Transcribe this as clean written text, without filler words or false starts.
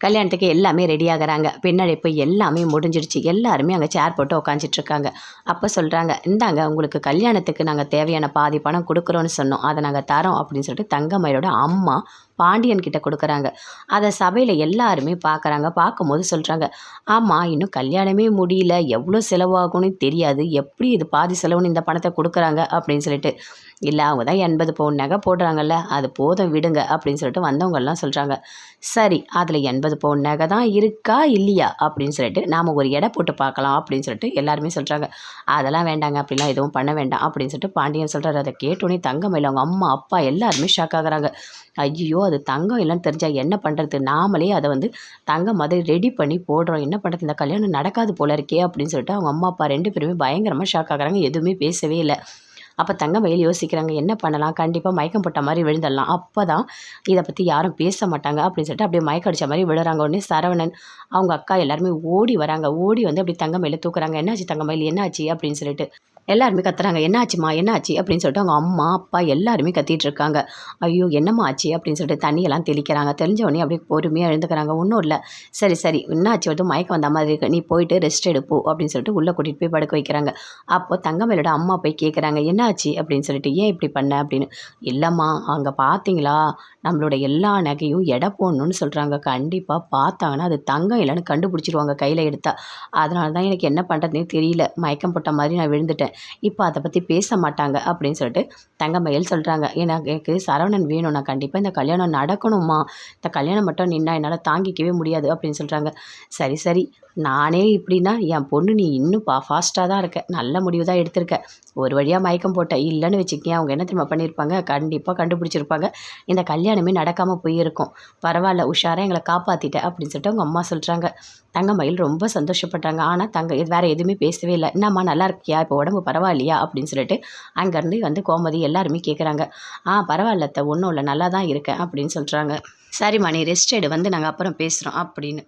கல்யாணத்துக்கு எல்லாமே ரெடி ஆகுறாங்க. பின்னழைப்பு எல்லாமே முடிஞ்சிடுச்சு. எல்லாருமே அங்கே சேர் போட்டு உக்காந்துட்ருக்காங்க. அப்போ சொல்கிறாங்க, இந்தாங்க உங்களுக்கு கல்யாணத்துக்கு நாங்கள் தேவையான பாதி பணம் கொடுக்குறோன்னு சொன்னோம், அதை நாங்கள் தரோம் அப்படின்னு சொல்லிட்டு தங்கமயிலோட அம்மா பாண்டியன் கிட்ட கொடுக்குறாங்க. அதை சபையில் எல்லாருமே பார்க்குறாங்க. பார்க்கும்போது சொல்கிறாங்க, ஆமாம் இன்னும் கல்யாணமே முடியல, எவ்வளோ செலவாகும்னு தெரியாது, எப்படி இது பாதி செலவுன்னு இந்த பணத்தை கொடுக்குறாங்க அப்படின்னு சொல்லிட்டு. இல்லை அவங்க தான் 80 பவுன் நகை போடுறாங்கல்ல, அது போதும் விடுங்க அப்படின்னு சொல்லிட்டு வந்தவங்கெல்லாம் சொல்கிறாங்க. சரி அதில் 80 பவுன் நகை தான் இருக்கா இல்லையா அப்படின்னு சொல்லிட்டு நாம் ஒரு எடை போட்டு பார்க்கலாம் அப்படின்னு சொல்லிட்டு எல்லாருமே சொல்கிறாங்க. அதெல்லாம் வேண்டாங்க, அப்படிலாம் எதுவும் பண்ண வேண்டாம் அப்படின்னு சொல்லிட்டு பாண்டியன் சொல்கிறாரு. அதை கேட்டோன்னே தங்கமயில் அவங்க அம்மா அப்பா எல்லாருமே ஷாக் ஆகுறாங்க. ஐயோ அது தங்கம் இல்லைன்னு தெரிஞ்சால் என்ன பண்ணுறது, நாமளே அதை தங்கம் மாதிரி ரெடி பண்ணி போடுறோம், என்ன பண்ணுறது, இந்த கல்யாணம் நடக்காது போல இருக்கே அப்படின்னு சொல்லிட்டு அவங்க அம்மா அப்பா 2 பேருமே பயங்கரமாக ஷாக் ஆகுறாங்க. எதுவுமே பேசவே இல்லை. அப்போ தங்கமயில் யோசிக்கிறாங்க, என்ன பண்ணலாம், கண்டிப்பாக மயக்கம் போட்ட மாதிரி விழுந்துடலாம், அப்போ தான் இதை பற்றி யாரும் பேச மாட்டாங்க அப்படின்னு சொல்லிட்டு அப்படியே மயக்கம் அடித்த மாதிரி விழுறாங்க. உடனே சரவணன் அவங்க அக்கா எல்லாருமே ஓடி வராங்க. ஓடி அப்படி தங்கமயில தூக்குறாங்க. என்னாச்சு தங்கமயில் என்னாச்சு அப்படின்னு சொல்லிட்டு எல்லாருமே கத்துறாங்க. என்னாச்சுமா என்னாச்சு அப்படின்னு சொல்லிட்டு அவங்க அம்மா அப்பா எல்லாருமே கத்திட்டு இருக்காங்க. ஐயோ என்னம்மா ஆச்சு அப்படின்னு சொல்லிட்டு தண்ணியெல்லாம் தெளிக்கிறாங்க. தெளிஞ்சவொடனே அப்படியே பொறுமையாக எழுந்துக்கிறாங்க. ஒன்றும் இல்லை, சரி சரி என்னாச்சு மயக்கம் வந்த மாதிரி இருக்கு, நீ போயிட்டு ரெஸ்ட் எடுப்போ அப்படின்னு சொல்லிட்டு உள்ளே கூட்டிகிட்டு போய் படுக்க வைக்கிறாங்க. அப்போ தங்கமயிலோட அம்மா போய் கேட்குறாங்க, என்னாச்சு அப்படின்னு சொல்லிட்டு, ஏன் இப்படி பண்ண அப்படின்னு. இல்லைம்மா அங்கே பார்த்தீங்களா, நம்மளோட எல்லா நகையும் எடை போடணும்னு சொல்கிறாங்க, கண்டிப்பாக பார்த்தாங்கன்னா அது தங்கம் இல்லைன்னு கண்டுபிடிச்சிருவாங்க கையில் எடுத்தா, அதனால தான் எனக்கு என்ன பண்ணுறதுனே தெரியல, மயக்கம் போட்ட மாதிரி நான் விழுந்துட்டேன், இப்போ அதை பற்றி பேச மாட்டாங்க அப்படின்னு சொல்லிட்டு தங்கமயில் சொல்கிறாங்க. எனக்கு சரவணன் வேணும், நான் கண்டிப்பாக இந்த கல்யாணம் நடக்கணுமா, இந்த கல்யாணம் மட்டும் நின்னா என்னால் தாங்கிக்கவே முடியாது அப்படின்னு சொல்கிறாங்க. சரி சரி நானே இப்படின்னா என் பொண்ணு நீ இன்னும் ஃபாஸ்ட்டாக தான் இருக்க, நல்ல முடிவு தான் எடுத்திருக்க, ஒரு வழியாக மயக்கம் போட்ட, இல்லைன்னு வச்சுக்கேன் அவங்க என்ன திரும்ப பண்ணியிருப்பாங்க, கண்டிப்பாக கண்டுபிடிச்சிருப்பாங்க, இந்த கல்யாணமே நடக்காமல் போயிருக்கும், பரவாயில்ல உஷாராக எங்களை காப்பாற்றிட்ட அப்படின்னு சொல்லிட்டு அவங்க அம்மா சொல்கிறாங்க. தங்கமயில் ரொம்ப சந்தோஷப்பட்டாங்க. ஆனால் வேறு எதுவுமே பேசவே இல்லை. என்னம்மா நல்லா இருக்கியா, இப்போ உடம்பு பரவாயில்லையா அப்படின்னு சொல்லிட்டு அங்கேருந்து கோமதி எல்லாருமே கேட்குறாங்க. பரவாயில்ல அத்தை, ஒன்றும் இல்லை, நல்லா தான் இருக்கேன் அப்படின்னு சொல்கிறாங்க. சரிம்மா நீ ரெஸ்ட் எடு, நாங்கள் அப்புறம் பேசுகிறோம் அப்படின்னு.